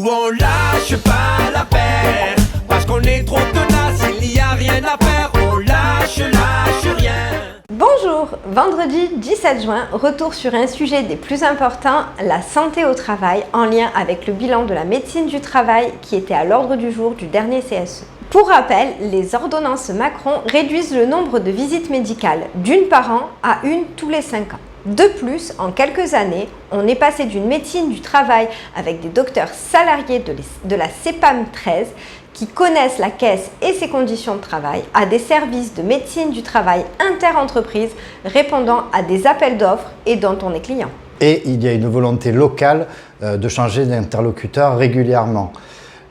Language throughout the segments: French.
on lâche pas l'affaire, parce qu'on est trop tenace, il n'y a rien à faire, on lâche rien. Bonjour, vendredi 17 juin, retour sur un sujet des plus importants, la santé au travail, en lien avec le bilan de la médecine du travail qui était à l'ordre du jour du dernier CSE. Pour rappel, les ordonnances Macron réduisent le nombre de visites médicales d'une par an à une tous les 5 ans. De plus, en quelques années, on est passé d'une médecine du travail avec des docteurs salariés de la CEPAM 13 qui connaissent la caisse et ses conditions de travail à des services de médecine du travail inter-entreprise répondant à des appels d'offres et dont on est client. Et il y a une volonté locale de changer d'interlocuteur régulièrement.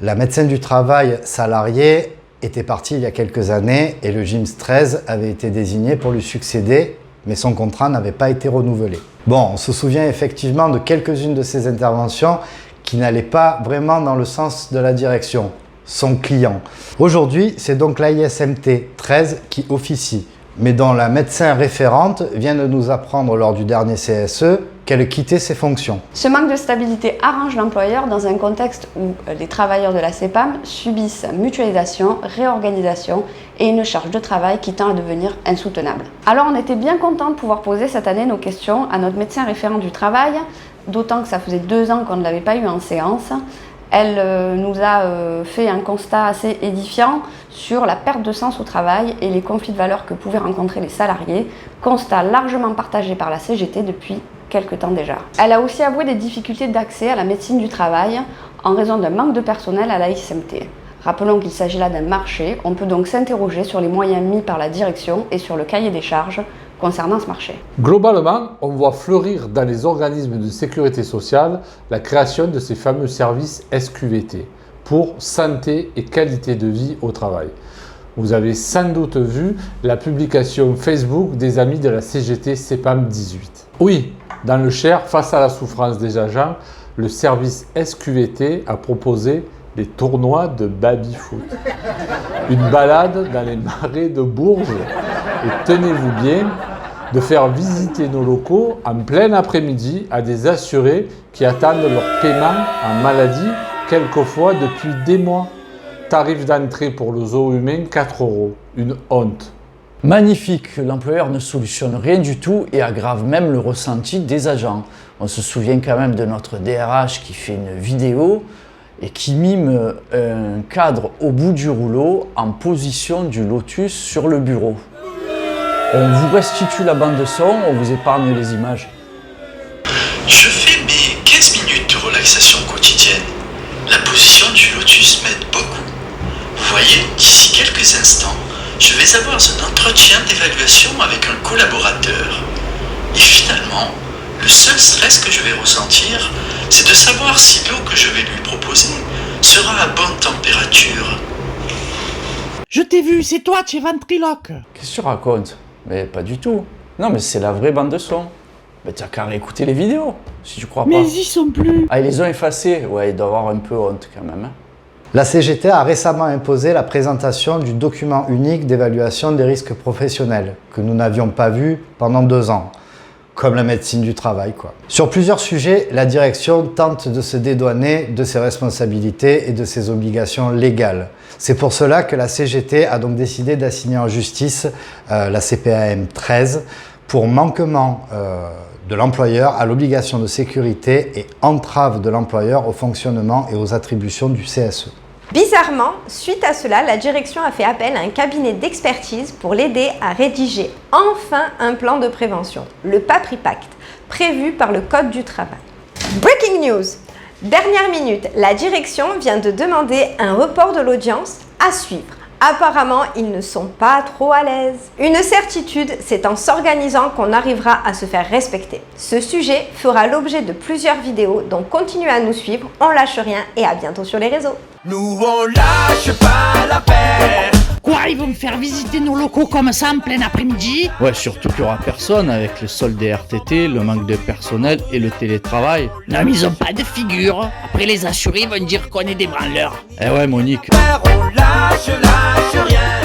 La médecine du travail salariée était partie il y a quelques années et le GIMS 13 avait été désigné pour lui succéder, mais son contrat n'avait pas été renouvelé. Bon, on se souvient effectivement de quelques-unes de ces interventions qui n'allaient pas vraiment dans le sens de la direction, son client. Aujourd'hui, c'est donc l'AISMT 13 qui officie, mais dont la médecin référente vient de nous apprendre lors du dernier CSE qu'elle quittait ses fonctions. Ce manque de stabilité arrange l'employeur dans un contexte où les travailleurs de la CEPAM subissent mutualisation, réorganisation et une charge de travail qui tend à devenir insoutenable. Alors on était bien content de pouvoir poser cette année nos questions à notre médecin référent du travail, d'autant que ça faisait 2 ans qu'on ne l'avait pas eu en séance. Elle nous a fait un constat assez édifiant sur la perte de sens au travail et les conflits de valeurs que pouvaient rencontrer les salariés, constat largement partagé par la CGT depuis quelques temps déjà. Elle a aussi avoué des difficultés d'accès à la médecine du travail en raison d'un manque de personnel à la SMT. Rappelons qu'il s'agit là d'un marché, on peut donc s'interroger sur les moyens mis par la direction et sur le cahier des charges concernant ce marché. Globalement, on voit fleurir dans les organismes de sécurité sociale la création de ces fameux services SQVT pour santé et qualité de vie au travail. Vous avez sans doute vu la publication Facebook des amis de la CGT CEPAM 18. Oui, dans le Cher, face à la souffrance des agents, le service SQVT a proposé des tournois de baby-foot. Une balade dans les marais de Bourges et tenez-vous bien, de faire visiter nos locaux en plein après-midi à des assurés qui attendent leur paiement en maladie, quelquefois depuis des mois. Tarif d'entrée pour le zoo humain, 4 €. Une honte. Magnifique, l'employeur ne solutionne rien du tout et aggrave même le ressenti des agents. On se souvient quand même de notre DRH qui fait une vidéo et qui mime un cadre au bout du rouleau en position du lotus sur le bureau. On vous restitue la bande de son, on vous épargne les images. Je fais mes 15 minutes de relaxation quotidienne. La position du lotus m'aide beaucoup. Vous voyez, d'ici quelques instants, je vais avoir un entretien d'évaluation avec un collaborateur. Et finalement, le seul stress que je vais ressentir, c'est de savoir si l'eau que je vais lui proposer sera à bonne température. Je t'ai vu, c'est toi, tu es ventriloque. Qu'est-ce que tu racontes? Mais pas du tout. Non, mais c'est la vraie bande de son. Mais t'as qu'à réécouter les vidéos, si tu crois pas. Mais ils y sont plus. Ah, ils les ont effacés. Ouais, il doit avoir un peu honte quand même. La CGT a récemment imposé la présentation du document unique d'évaluation des risques professionnels, que nous n'avions pas vu pendant 2 ans. Comme la médecine du travail, quoi. Sur plusieurs sujets, la direction tente de se dédouaner de ses responsabilités et de ses obligations légales. C'est pour cela que la CGT a donc décidé d'assigner en justice la CPAM 13 pour manquement de l'employeur à l'obligation de sécurité et entrave de l'employeur au fonctionnement et aux attributions du CSE. Bizarrement, suite à cela, la direction a fait appel à un cabinet d'expertise pour l'aider à rédiger enfin un plan de prévention, le PAPRIPACT, prévu par le Code du travail. Breaking news! Dernière minute, la direction vient de demander un report de l'audience à suivre. Apparemment, ils ne sont pas trop à l'aise. Une certitude, c'est en s'organisant qu'on arrivera à se faire respecter. Ce sujet fera l'objet de plusieurs vidéos, donc continuez à nous suivre, on lâche rien et à bientôt sur les réseaux. Nous on lâche pas l'affaire. Quoi, ils vont me faire visiter nos locaux comme ça en plein après-midi? Ouais, surtout qu'il n'y aura personne avec le solde des RTT, le manque de personnel et le télétravail. Non, mais ils ont pas de figure. Après, les assurés vont dire qu'on est des branleurs. Eh ouais, Monique. On lâche rien.